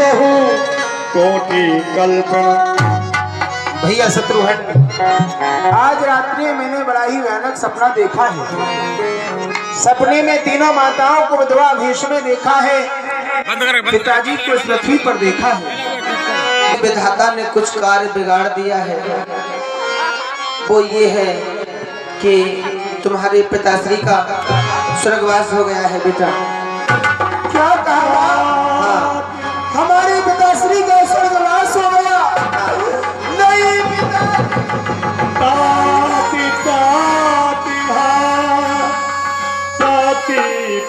कहूँ कोटि कल्पना। भैया शत्रुघ्न, आज रात्रि मैंने बड़ा ही भयानक सपना देखा है। सपने में तीनों माताओं को विधवा भेष में देखा है। पिताजी को इस पृथ्वी पर देखा है। विधाता ने कुछ कार्य बिगाड़ दिया है। वो ये है कि तुम्हारे पिताश्री का स्वर्गवास हो गया है। बेटा क्या कहा? हाँ, हमारे पिताश्री का स्वर्गवास हो गया। नहीं ताती ताती ताती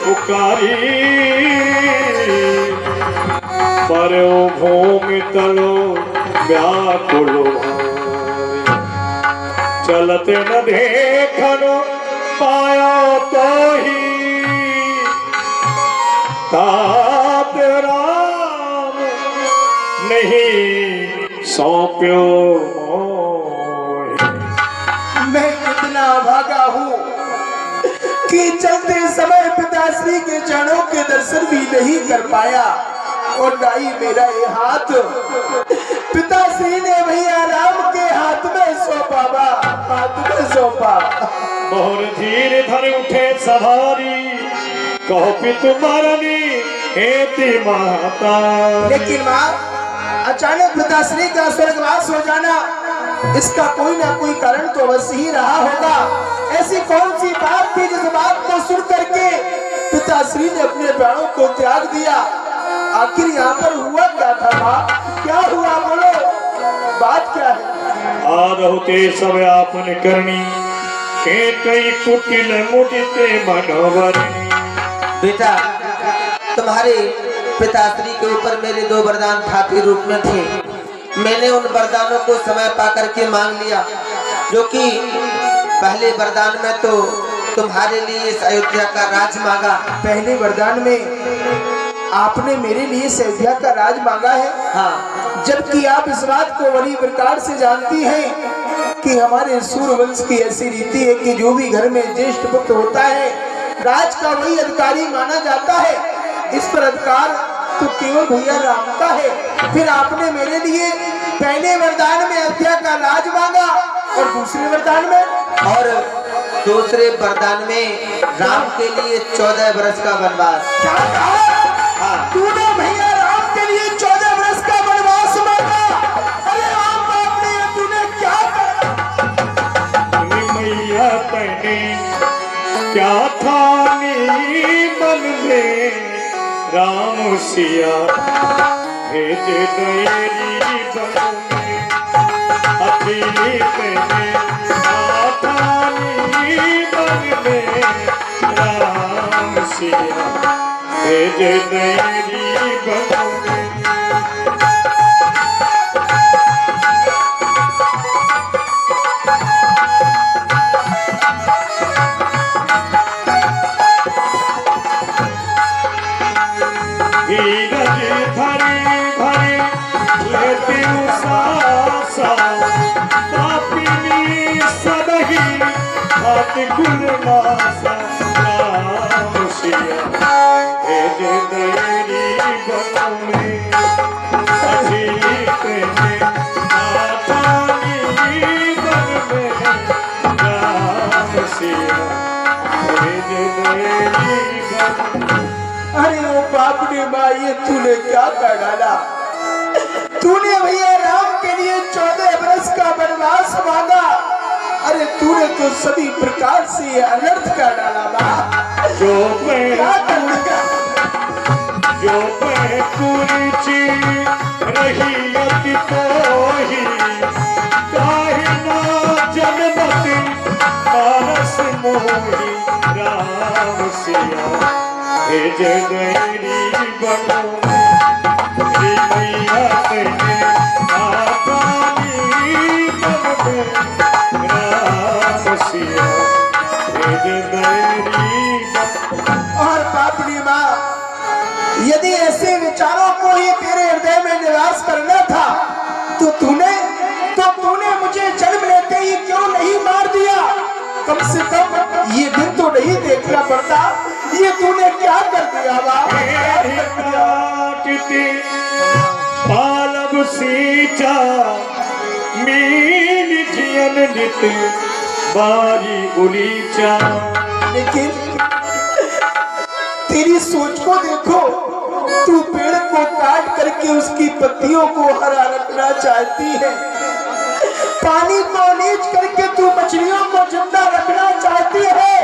पुकारी परो भूमि तलो व्याकुल चलते न देखन पाया तो ही तात राम नहीं सौंप्यो। मैं कितना भागा हूँ कि चलते समय पिताश्री के चरणों के दर्शन भी नहीं कर पाया। और नाई मेरा ये हाथ पिताश्री ने भैया राम के हाथ में सौंपा। हाथ में सौंपा। मोर धीर धर उठे सवारी कहो पितु मरनी हेती माता। लेकिन माँ, अचानक पिताश्री का स्वर्गवास हो जाना, इसका कोई ना कोई कारण तो अवश्य ही रहा होगा। ऐसी कौन सी बात थी जिस बात को सुन करके पिताश्री ने अपने प्राणों को त्याग दिया? आखिर यहाँ पर हुआ क्या था माँ? क्या हुआ, बोलो, बात क्या है? आदहुते सब आपन करनी के कई कुटिल मुदिते मनोवरणी। बेटा, तुम्हारे पिताश्री के ऊपर मेरे दो वरदान ठाकुर रूप में थे। मैंने उन वरदानों को समय पा करके मांग लिया। जो कि पहले वरदान में तो तुम्हारे लिए इस अयोध्या का राज मांगा। पहले वरदान में आपने मेरे लिए अयोध्या का राज मांगा है। हाँ, जबकि आप इस बात को बड़ी प्रकार से जानती हैं कि हमारे सूर्यवंश की ऐसी रीति है कि जो भी घर में ज्येष्ठ पुत्र होता है, राज का वही अधिकारी माना जाता है। इस पर अधिकार तो केवल भैया राम का है। फिर आपने मेरे लिए पहले वरदान में अयोध्या का राज मांगा और दूसरे वरदान में राम के लिए 14 वर्ष का वनवास। क्या कहा? हाँ, तूने भैया राम के लिए 14 वर्ष का वनवास मांगा? अरे राम बाप ने, तूने क्या कहा? मैया तने क्या था मन में राम सिया भेज दयरी बनो में अकेली तने मन में राम सिया भेज दयरी बनो में। धीरज धरे भरे लेती उसासा पापिनी सदही हाथ गुलनासा राम सिया भेज दयरी बनो में अकेली तेने आतानी बन में राम सिया भेज दयरी बनो में। अरे वो बाप ने माँ, ये तूने क्या कर डाला? तूने भैया राम के लिए 14 वर्ष का वनवास मांगा। अरे तूने तो सभी प्रकार से अनर्थ कर डाला माँ। जो क्या कर दिया? जो कुर्ची रही अति तोही काहिना जनमति मानस मोही राम सिया भेज दयरी बनो में मैया तेने आतानी बन में राम सिया भेज दयरी बनो। और पापड़ी माँ, यदि ऐसे विचारों को ही तेरे हृदय में निवास करना था तो तूने मुझे जन्म लेते ही क्यों नहीं मार दिया? कम से कम ये दिन तो नहीं देखना पड़ता। ये तूने क्या कर दिया? पालब सींचा मीन जियन नित बारी उलीचा। लेकिन तेरी सोच को देखो, तू पेड़ को काट करके उसकी पत्तियों को हरा रखना चाहती है, पानी को नीच करके तू मछलियों को जिंदा रखना चाहती है।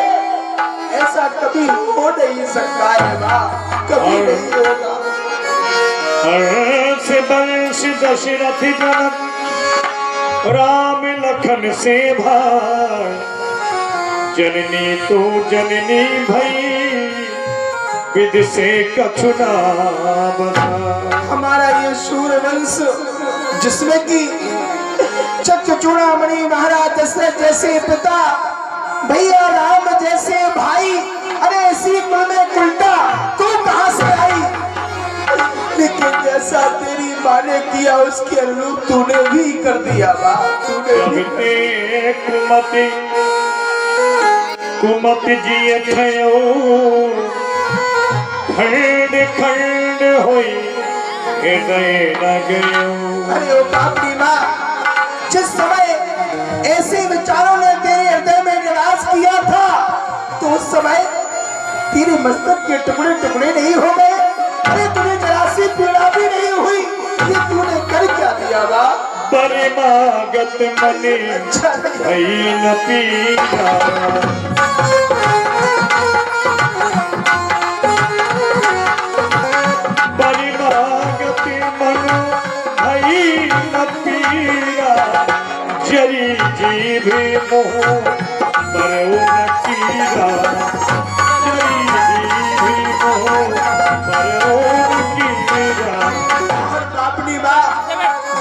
ऐसा कभी हो नहीं सकता है माँ, कभी नहीं होगा। हर्ष बंश दशरथ जनक राम लखन से भाई, जननी तू जननी भई विधि से कछु ना बना। हमारा ये सूर्यवंश जिसमें कि चक्र चूड़ामणि महाराज दशरथ जैसे पिता, भैया राम जैसे भाई, अरे ऐसी कुल में उल्टा तू कहां से आई? लेकिन जैसा तेरी माँ ने किया उसके अनुरूप तूने भी कर दिया बा, तूने भी कर दिया। कुमति कुमति जिय थयो खंड खंड होई हृदय न गयो। अरे ओ बापरी माँ, जिस समय ऐसे विचारों ने तेरे हृदय में निवास किया था, तो उस समय तेरे मस्तक के टुकड़े टुकड़े नहीं हो गए? अरे तुझे जरा सी पीड़ा भी नहीं हुई? ये तूने कर क्या दिया बा? परिमागत मने भई न पीरा। परिमागत मन भई न पीरा, जरी जीव मोह मरो न कीरा। जरी जीव मोह मरो न कीरा। और बापनी माँ,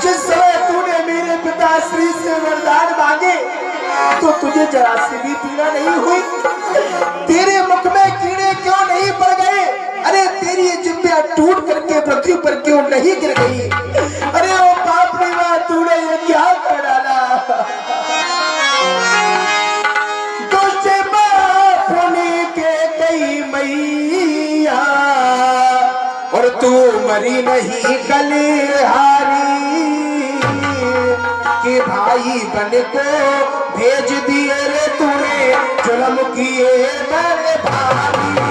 जिस समय तूने मेरे पिता श्री से वरदान मांगे, तो तुझे जरा सी भी पीड़ा नहीं हुई? तेरे मुख में कीड़े क्यों नहीं पड़ गए? अरे तेरी ये जिब्बिया टूट करके पृथ्वी पर क्यों नहीं गिर गई? अरे ओ बापनी माँ, तूने ये क्या कर डाला? तुझे बाप होने के कई मैया, और तू मरी नहीं कलिहारी, कि भाई बन को भेज दिए रे तूने, जुल्म किए मेरे भाई।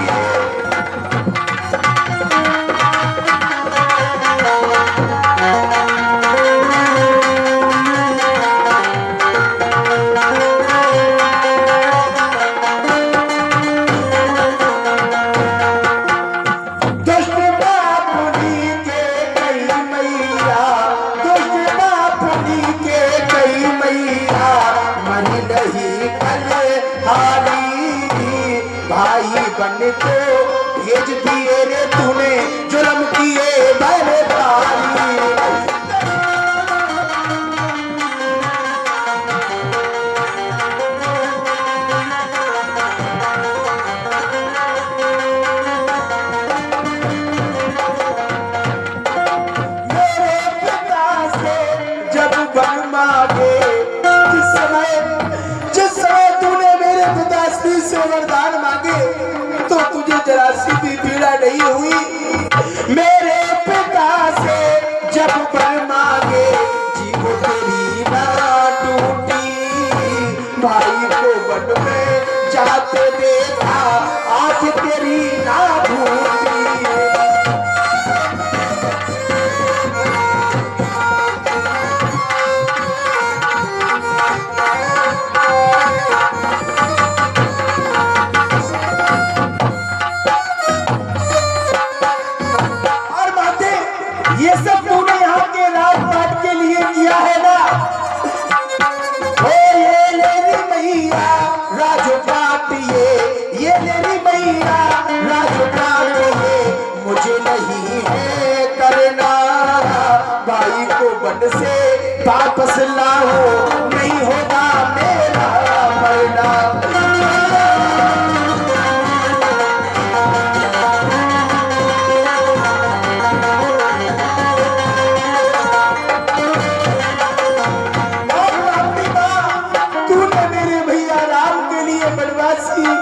भाई बन को भेज दिए रे तूने, जुल्म किए मेरे भाई। मेरे पिता से जब वर मांगे, जिस समय तूने मेरे पिताश्री से वरदान मांगे, तो तुझे जरा सी भी पीड़ा नहीं हुई? मेरे पिता से जब वर मांगे, जीव तेरी ना टूटी, भाई को वन में जाते देखा, आंख तेरी ना टूटी। ये सब तूने यहाँ के राजपाट के लिए किया है ना? ओ ये लेनी मैया राजपाट, ये लेनी मैया राजपाट, ये मुझे नहीं है करना, भाई को वन से वापस लाओ, नहीं होगा मेरा मरना।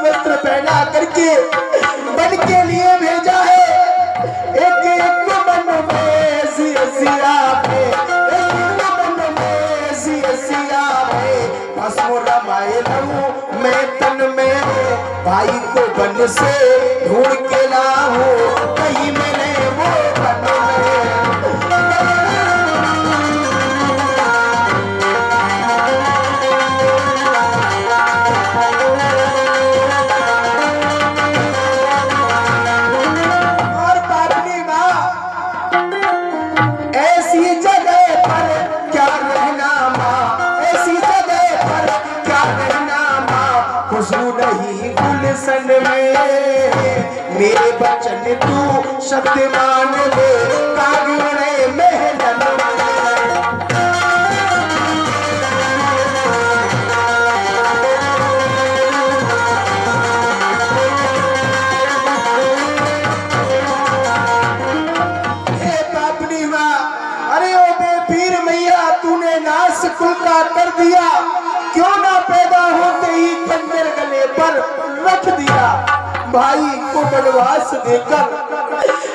वस्त्र पहना करके वन के लिए भेजा है, एक एक मन में कब से ढूंढ के लाऊं कहीं मैंने वो बने। और बापनी माँ ऐसी जगह पर क्या रहना माँ, ऐसी जगह पर क्या रहना माँ, खुशबू नहीं गुलशन में मेरे बचन तू शब्द मान ले कागड़े महलन में। हे पापनी माँ, अरे ओ बेपीर मैया तूने नाश कुल का कर दिया, क्यों ना पैदा होते ही खंजर गले पर रख दिया। भाई को वनवास देकर,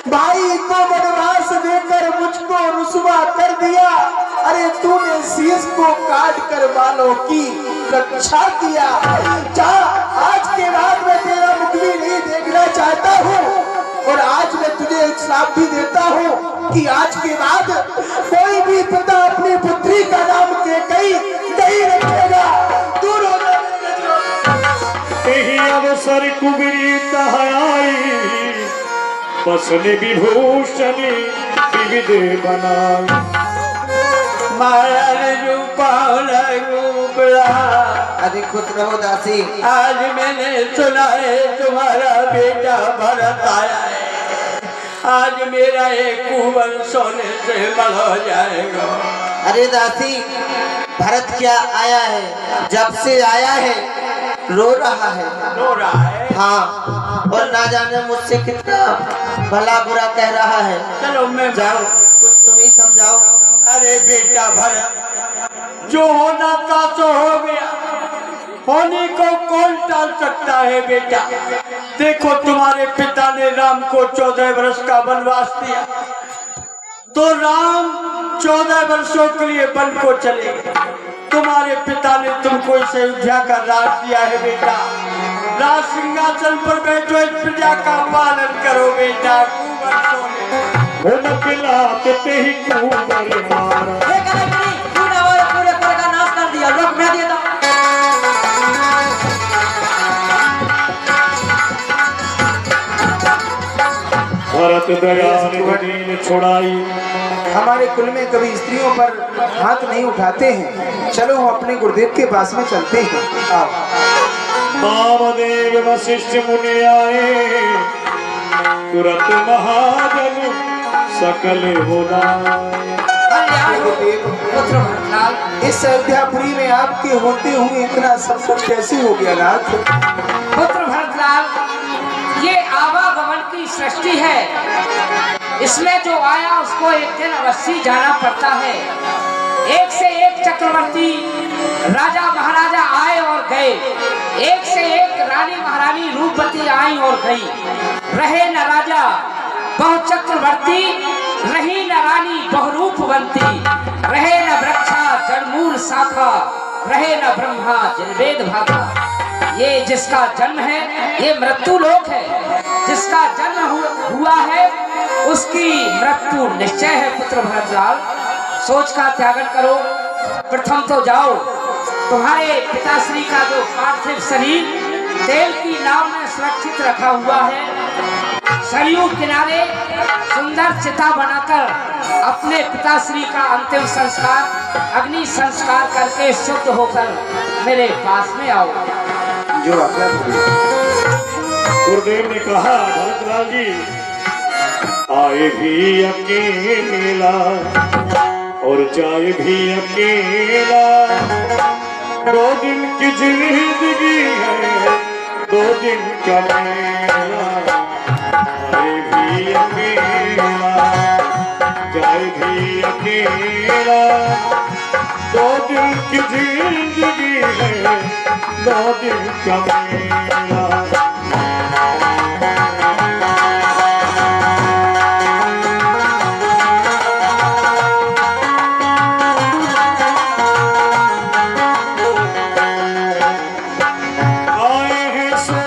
भाई को वनवास देकर मुझको रुसवा कर दिया। अरे तूने शीश को काट कर बालों की रक्षा किया। आज के बाद मैं तेरा मुख भी नहीं देखना चाहता हूँ, और आज मैं तुझे एक श्राप भी देता हूँ कि आज के बाद कोई भी पिता अपनी पुत्री का नाम कैकेयी नहीं रखेगा। दूर हो जा मेरी नजरों। यही अवसर कुबरी तहाई बसने विभूषण विविध बनाई। माया अरे खुश रहो दासी। आज मैंने सुना है तुम्हारा बेटा भरत आया है, आज मेरा एक कुंवर सोने से बल हो जाएगा। अरे दासी भरत क्या आया है, जब से आया है रो रहा है। रो रहा है? हाँ, और ना जाने मुझसे कितना भला बुरा कह रहा है। चलो मैं जाओ कुछ तुम ही समझाओ। अरे बेटा भरत, जो होना था सो हो गया, होने को कौन टाल सकता है बेटा। देखो तुम्हारे पिता ने राम को 14 वर्ष का वनवास दिया, तो राम 14 वर्षों के लिए वन को चले गए। तुम्हारे पिता ने तुमको इस अयोध्या का राज दिया है बेटा। राज सिंहासन पर बैठो, इस प्रजा का पालन करो बेटा। कुंवर सोने ते ही कुंवर मारा। पूरे का नाश कर दिया, लोग मैं दिया था। भरत दया ने दीन छोड़ाई। हमारे कुल में कभी स्त्रियों पर हाथ नहीं उठाते हैं। चलो हम अपने गुरुदेव के पास में चलते हैं। आओ। वामदेव वशिष्ठ मुनि आए, तुरंत महाजन सकल होनाए। इस अयोध्यापुरी में आपके होते हुए इतना सब कुछ कैसे हो गया नाथ? पुत्र भरतलाल, ये आवागमन की सृष्टि है, इसमें जो आया उसको एक दिन अवश्य जाना पड़ता है। एक से एक चक्रवर्ती राजा महाराजा आए और गए, एक से एक रानी महारानी रूपवती आई और गई। रहे न राजा बहु चक्रवर्ती, रही न रानी बहुरूपवंती, रहे न वृक्षा जड़मूल शाखा, रहे न ब्रह्मा जनवेद भागा। ये जिसका जन्म है ये मृत्यु लोक है, जिसका जन्म हुआ है उसकी मृत्यु निश्चय है। पुत्र भरतलाल, सोच का त्यागन करो। प्रथम तो जाओ, तुम्हारे पिताश्री का जो पार्थिव शरीर तेल की नाव में सुरक्षित रखा हुआ है, सरयू किनारे सुंदर चिता बनाकर अपने पिताश्री का अंतिम संस्कार अग्नि संस्कार करके शुद्ध होकर मेरे पास में आओ। जो आपका गुरुदेव ने कहा, भरतलाल जी आए भी अकेला और जाए भी अकेला। 2 दिन की जिंदगी है, 2 दिन का मेला। आए भी अकेला, जाए भी अकेला। 2 दिन की जिंदगी है, 2 दिन का मेला। आए हैं सो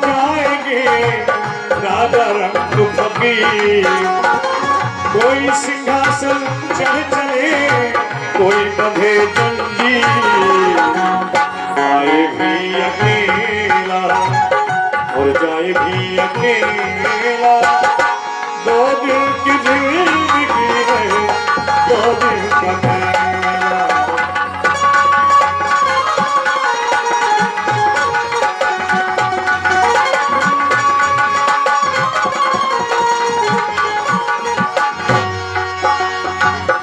जाएंगे, कोई सिंहासन चढ़ चले, कोई बंधे जंजीर, आए भी अकेला और जाए भी अकेला। दो दिल की जिंदगी है, दो दिल का मेला।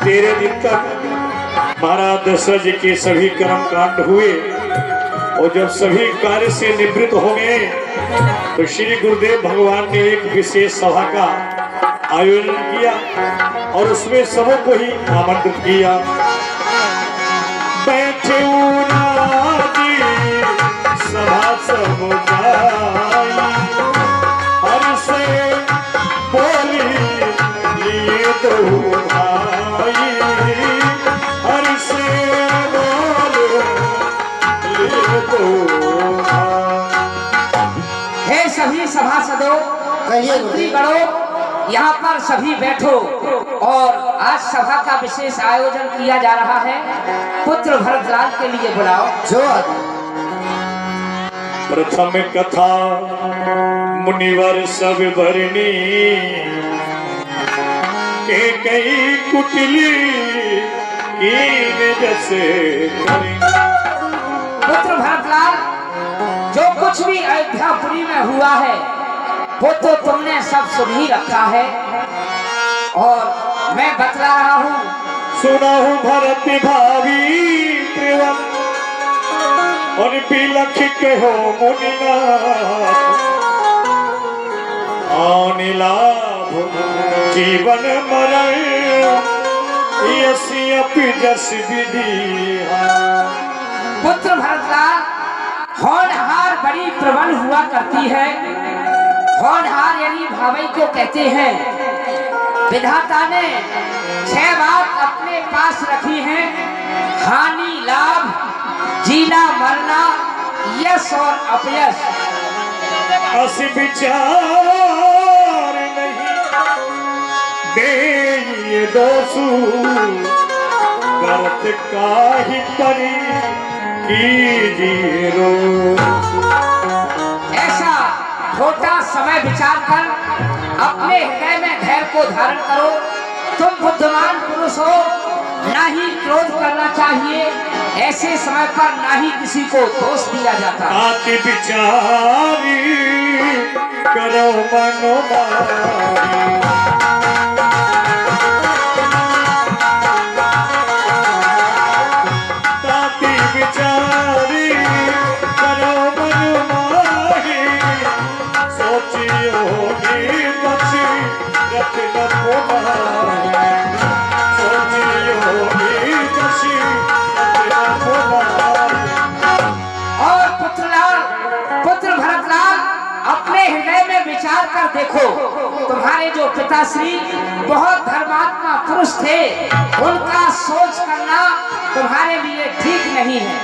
तेरे दिन तक महाराज दशरथ जी के सभी कर्म कांड हुए और जब सभी कार्य से निवृत्त हो गए तो श्री गुरुदेव भगवान ने एक विशेष सभा का आयोजन किया और उसमें सबों को ही आमंत्रित किया। बैठे जी सभा सब जाई, हर से बोली लिए दो भाई, हर से बोली लिए दो भाई। हे सभी सभासदों, मंत्रीगणों, यहाँ पर सभी बैठो और आज सभा का विशेष आयोजन किया जा रहा है। पुत्र भरतलाल के लिए बुलाओ। जो प्रथम कथा मुनिवर सब भरनी, के कई कुटिली कीन जैसे पुत्र भरतलाल, जो कुछ भी अयोध्यापुरी में हुआ है वो तो तुमने सब सुन ही रखा है और मैं बतला रहा हूँ। सुना हूँ भरत भावी प्रियम और बिलख कहो मुनिनाथ, आने लाभ जीवन मरण यसी अपि जस विधि। पुत्र भरतलाल, होनहार बड़ी प्रबल हुआ करती है। होनहार यानी भावई को कहते हैं। विधाता ने 6 बात अपने पास रखी हैं: हानि लाभ, जीना मरना, यश और अपयश। अस विचार नहीं दे दोसू, करत काहि परी कीजिए रो। ऐसा छोटा समय विचार कर अपने हृदय में धैर्य को धारण करो। तुम बुद्धिमान पुरुष हो, ना ही क्रोध करना चाहिए। ऐसे समय पर ना ही किसी को दोष दिया जाता। आति विचारी करो मनोमारी, आति विचारी करो मनोमारी, सोचियो बची रत्न पुनारी, सोचियो बची रत्न पुनारी। और पुत्र भरतलाल, अपने हृदय में विचार कर देखो, तुम्हारे जो पिताश्री बहुत धर्मात्मा पुरुष थे, उनका सोच करना तुम्हारे लिए ठीक नहीं है।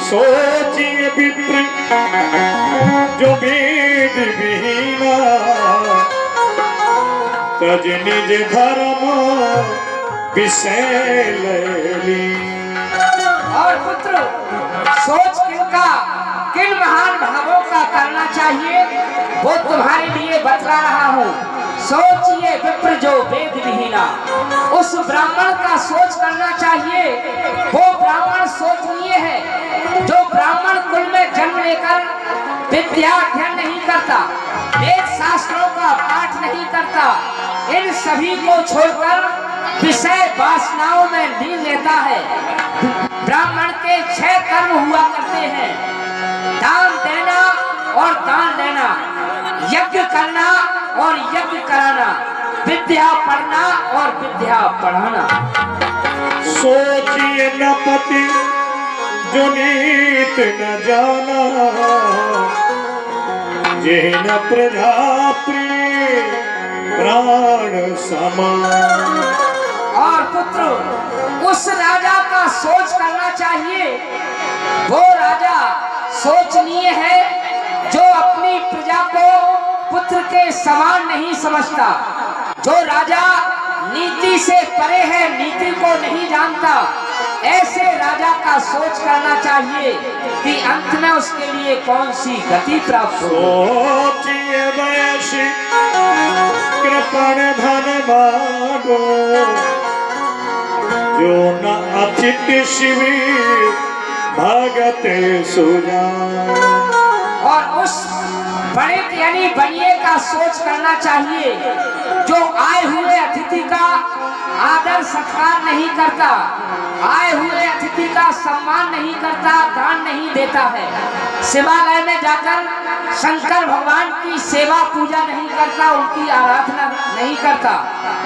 सोचिए विप्र जो वेद विहीना, तज निज धर्म विषय लैली। और पुत्र, सोच किन महान भावों का करना चाहिए वो तुम्हारे लिए बतला रहा हूँ। सोचिए विप्र जो वेद विहीना, उस ब्राह्मण का सोच करना चाहिए। वो ब्राह्मण सोचनीय है जो ब्राह्मण कुल में जन्म लेकर विद्या अध्ययन नहीं करता, वेद शास्त्रों का पाठ नहीं करता, इन सभी को छोड़कर विषय वासनाओं में लीन लेता है। ब्राह्मण के 6 कर्म हुआ करते हैं: दान देना और दान लेना, यज्ञ करना और यज्ञ कराना, विद्या पढ़ना और विद्या पढ़ाना। सोचिए न पति जो नीत न जाना, जे न प्रजा प्रिय प्राण समान। और पुत्र, उस राजा का सोच करना चाहिए। वो राजा सोचनीय है जो अपनी प्रजा को पुत्र के समान नहीं समझता, जो राजा नीति से परे है, नीति को नहीं जानता, ऐसे राजा का सोच करना चाहिए कि अंत में उसके लिए कौन सी गति प्राप्त हो। सोचिए वैशी कृपण धन मांगो, जो न अतिथि शिविर भगत सुजान। और उस बड़े यानी बनिए का सोच करना चाहिए जो आए हुए अतिथि का आदर सत्कार नहीं करता, आए हुए अतिथि का सम्मान नहीं करता, दान नहीं देता है, शिवालय में जाकर शंकर भगवान की सेवा पूजा नहीं करता, उनकी आराधना नहीं करता,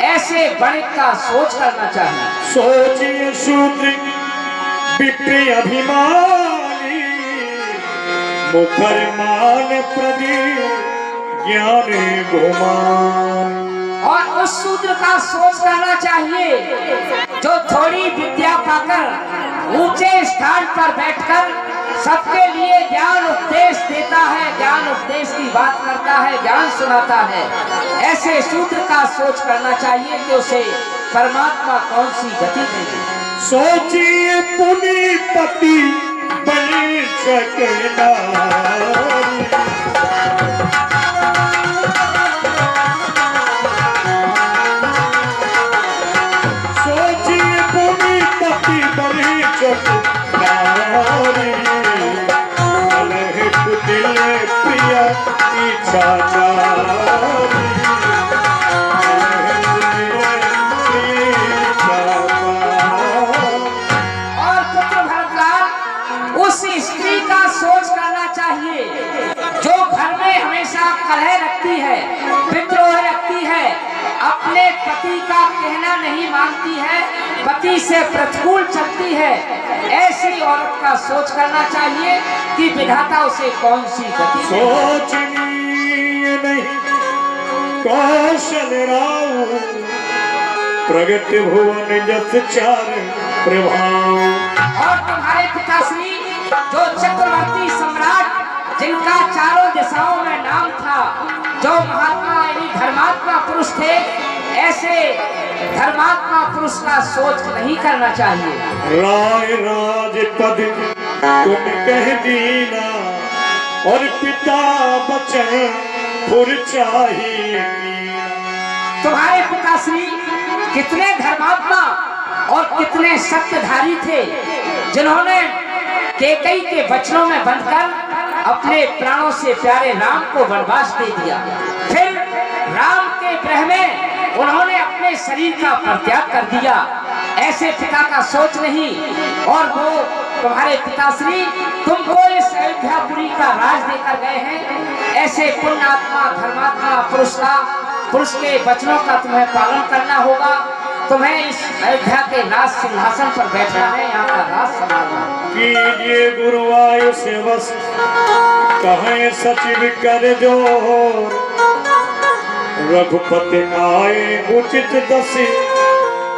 ऐसे बड़े का सोच करना चाहिए। सोचिए शूद्र विप्र अभिमानी, मुखर मान प्रदीप ज्ञान गुमान। और उस शूद्र का सोच करना चाहिए जो थोड़ी विद्या पाकर ऊंचे स्थान पर बैठकर सबके लिए ज्ञान उपदेश देता है, ज्ञान उपदेश की बात करता है, ज्ञान सुनाता है। ऐसे शूद्र का सोच करना चाहिए कि उसे परमात्मा कौन सी गति देगी। सोचिए पुनीपति बलि नारी, सोचिए पुनीपति बलि नारी, अलह कुटिल प्रिय इच्छाचारी। स्त्री का सोच करना चाहिए जो घर में हमेशा कलह रखती है, विद्रोह रखती है, अपने पति का कहना नहीं मानती है, पति से प्रतिकूल चलती है। ऐसी औरत का सोच करना चाहिए कि विधाता उसे कौन सी गति। सोचनीय नहीं कौशल राव, प्रगट भुवन जस चार प्रभाव। और तुम्हारे पिताश्री जो चक्रवर्ती सम्राट जिनका चारों दिशाओं में नाम था, जो महात्मा यानी धर्मात्मा पुरुष थे, ऐसे धर्मात्मा पुरुष का सोच नहीं करना चाहिए। राय राज पद तुम कह दीना, और पिता बचन पुर चाहिए। तुम्हारे पिताश्री कितने धर्मात्मा और कितने सत्यधारी थे, जिन्होंने कैकेयी के वचनों में बंधकर अपने प्राणों से प्यारे राम को वनवास दे दिया। फिर राम के ग्रह में उन्होंने अपने शरीर का परित्याग कर दिया। ऐसे पिता का सोच नहीं। और वो तुम्हारे पिताश्री तुमको इस अयोध्यापुरी का राज देकर गए हैं। ऐसे पुण्यात्मा धर्मात्मा पुरुष के वचनों का तुम्हें पालन करना होगा। तुम्हें इस अयोध्या के राज सिंहासन पर बैठना है, यहाँ का राज संभालना। कीजिए गुरुवायु से बस कहें सचिव कर जोर, रघुपति आए उचित दसी,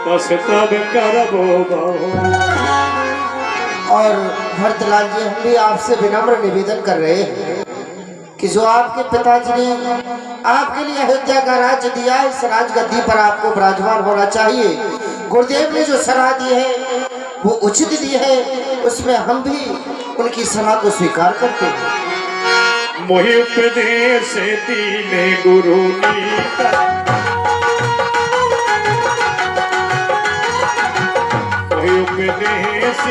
बस तब करबो बहु। और भरतलाल जी, हम भी आपसे विनम्र निवेदन कर रहे हैं कि जो आपके पिताजी ने आपके लिए अयोध्या का राज्य दिया, इस राजगद्दी पर आपको विराजमान होना चाहिए। गुरुदेव ने जो सलाह दी है वो उचित दी है, उसमें हम भी उनकी सलाह को स्वीकार करते हैं। मोहि उपदेश दीने गुरु नीता, मोहि उपदेश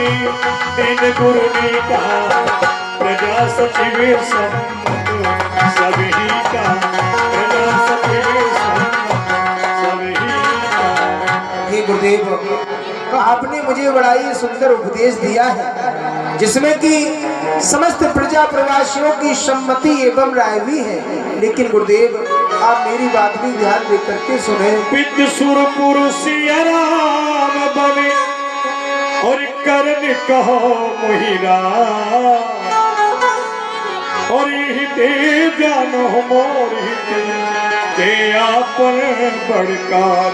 दीन गुरु नीता, प्रजा सचिव सभी का, प्रजा सचिव सभी का। हे गुरुदेव, आपने मुझे बड़ा ही सुंदर उपदेश दिया है, जिसमें कि समस्त प्रजा प्रवासियों की सम्मति एवं राय भी है। लेकिन गुरुदेव, आप मेरी बात भी ध्यान दे करके सुने। पित सुर पुरुष राम बने, और करण कहो मोहिरा, और दे जानो मोरी के आपन बड़कार।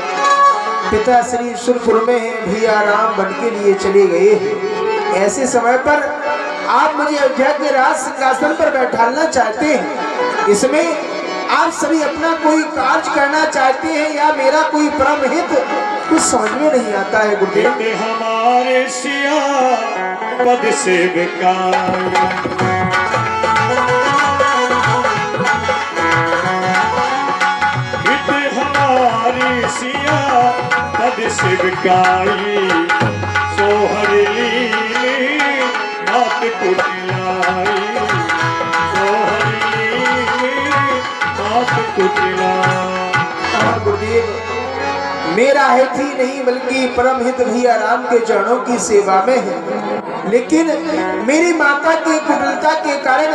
पिता श्री सुरपुर में भी आराम बन के लिए चले गए। ऐसे समय पर आप मुझे अयोध्या के राज सिंहासन पर बैठाना चाहते हैं, इसमें आप सभी अपना कोई कार्य करना चाहते हैं या मेरा कोई परम हित कुछ समझ में नहीं आता है गुरुदेव। हित हमारे सिया पद से बेकार, हित हमारी सिया पद से बिकाई, सोहर लीली बात कुटिलाई, सोहर लीली बात कुटिलाई। हाँ गुरुदेव, मेरा हित ही नहीं बल्कि परम हित भैया राम के चरणों की सेवा में है, लेकिन मेरी माता की कुटिलता के कारण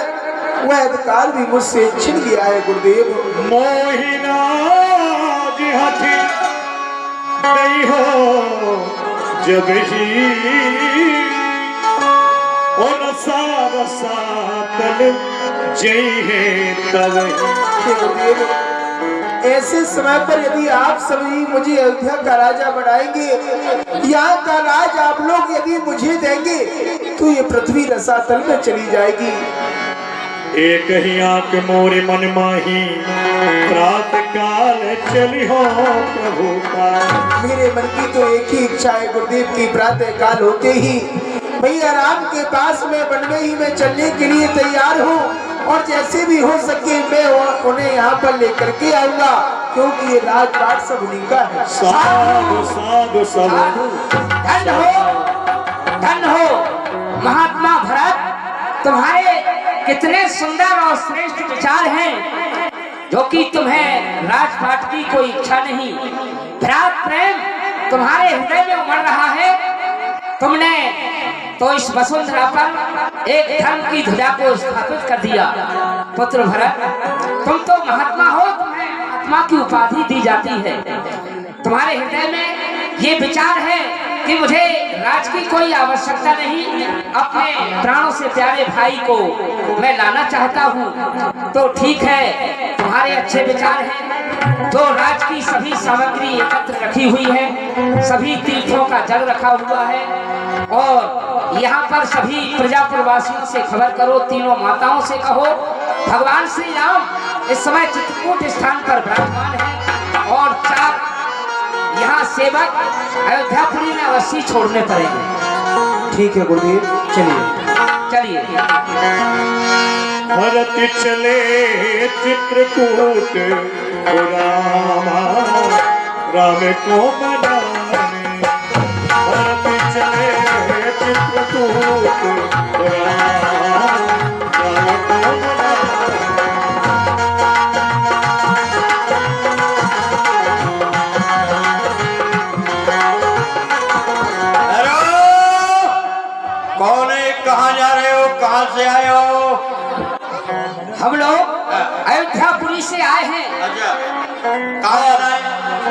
वह अधिकार भी मुझसे छिन गया है गुरुदेव। मोहिना जी हठी नहीं हो जब ही ओ रसा रसा तल जई है तब हे गुरुदेव, ऐसे समय पर यदि आप सभी मुझे अयोध्या का राजा बनाएंगे, यहाँ का राज आप लोग यदि मुझे देंगे, तो ये पृथ्वी रसातल में चली जाएगी। एक ही आंख मोरे मन माही प्रात काल चली हो प्रभु का। मेरे मन की तो एक ही इच्छा है गुरुदेव की प्रातः काल होते ही भैया राम के पास में बनवे ही में चलने के लिए तैयार हूँ, और जैसे भी हो सके मैं उन्हें यहाँ पर लेकर के आऊंगा, क्योंकि ये राजपाट सब उन्हीं का है। साधु साधु साधु धन हो महात्मा भरत, तुम्हारे कितने सुंदर और श्रेष्ठ विचार हैं, जो कि तुम्हें राजपाट की कोई इच्छा नहीं। भ्रात प्रेम तुम्हारे हृदय में उमड़ रहा है। तुमने तो इस वसुंधरा पर एक धर्म की ध्वजा को स्थापित कर दिया। पुत्र भरत, तुम तो महात्मा हो, तुम्हें महात्मा की उपाधि दी जाती है। तुम्हारे हृदय में ये विचार है कि मुझे राज की कोई आवश्यकता नहीं, अपने प्राणों से प्यारे भाई को मैं लाना चाहता हूँ। तो ठीक है, तुम्हारे अच्छे विचार हैं। तो राज की सभी सामग्री एकत्र रखी हुई है, सभी तीर्थों का जल रखा हुआ है, और यहाँ पर सभी प्रजापुरवासियों से खबर करो, तीनों माताओं से कहो, भगवान श्री राम इस समय चित्रकूट स्थान पर विराजमान है, और 4 यहाँ सेवक अयोध्यापुरी में अवश्य छोड़ने पड़ेंगे। ठीक है गुरुदेव, चलिए। भरत चले चित्रकूट रामा राम को मनाने, भरत चले चित्रकूट रामा राम को मनाने। कौन है, कहाँ जा रहे हो, कहाँ से आए हो? हम लोग अयोध्यापुरी से आए हैं। अच्छा, कहाँ जा रहे हैं?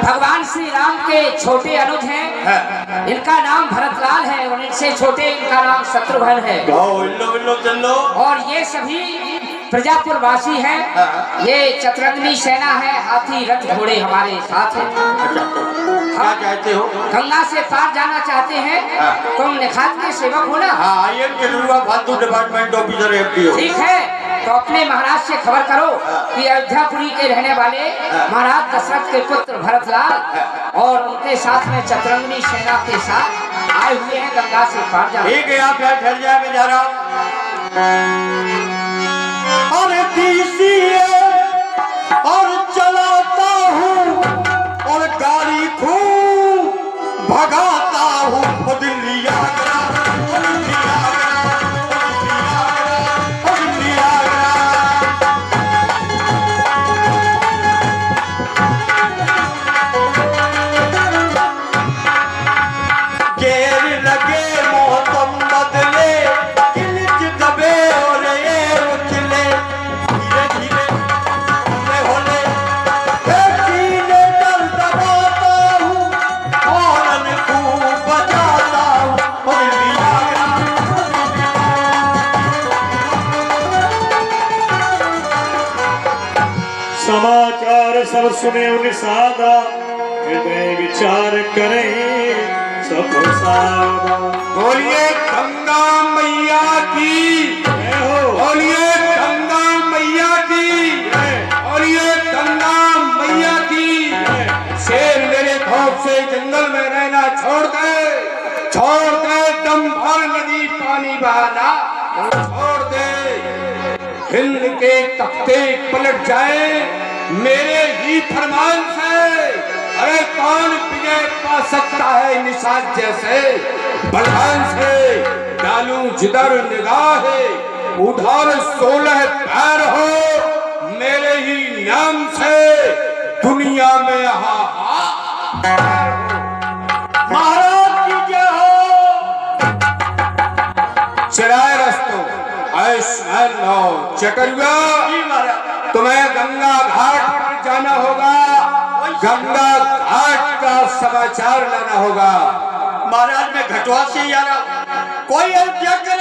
भगवान श्री राम के छोटे अनुज हैं, इनका नाम भरतलाल है, और इनसे छोटे इनका नाम शत्रुघ्न है। चल लो। और ये सभी प्रजापुरवासी हैं। ये चतुरंगिनी सेना है, हाथी रथ घोड़े हमारे साथ हैं। क्या चाहते हो? गंगा से पार जाना चाहते हैं। तुम निखात के सेवक हो ना? हाँ, आई एम केजरीवाल, फालतू डिपार्टमेंट ऑफिसर FDO। ठीक है, तो अपने महाराज से खबर करो कि अयोध्यापुरी के रहने वाले महाराज दशरथ के पुत्र भरतलाल और उनके साथ में चतुरंगिनी सेना के साथ आए हुए हैं गंगा से पार जाना। ठीक है, आप यहाँ ठहर जाए, मैं जा रहा हूँ। अरे तीसी और चलाता हूँ और गाड़ी खूब भगाता हूँ, दिल्ली आगरा, दिल्ली आगरा, दिल्ली आगरा। गेर लगे मौसम बदले, किलिच दबे और ये उछले, धीरे धीरे होले होले सीने पर दबाता हूँ, हॉर्न खूब बजाता हूँ, दिल्ली आगरा। समाचार सब सुने निषादा, हृदय विचार करें सब सादा। बोलिए गंगा मैया की, जय हो। बोलिए गंगा मैया की, बोलिए पानी बहाना छोड़ दे। हिंद के तख्ते पलट जाए मेरे ही फरमान से। अरे कौन विजय पा सकता है निषाद जैसे बलवान से। डालूं जिधर निगाह उधर 16 पैर हो मेरे ही नाम से दुनिया में महाराज की जय हो। चढ़ाए रस्तों आयुष्मान नो चटरुआ तुम्हें गंगा घाट पर जाना होगा। गंगा घाट का समाचार लाना होगा। महाराज मैं घटवा से ही आ रहा हूं। कोई अयोध्या के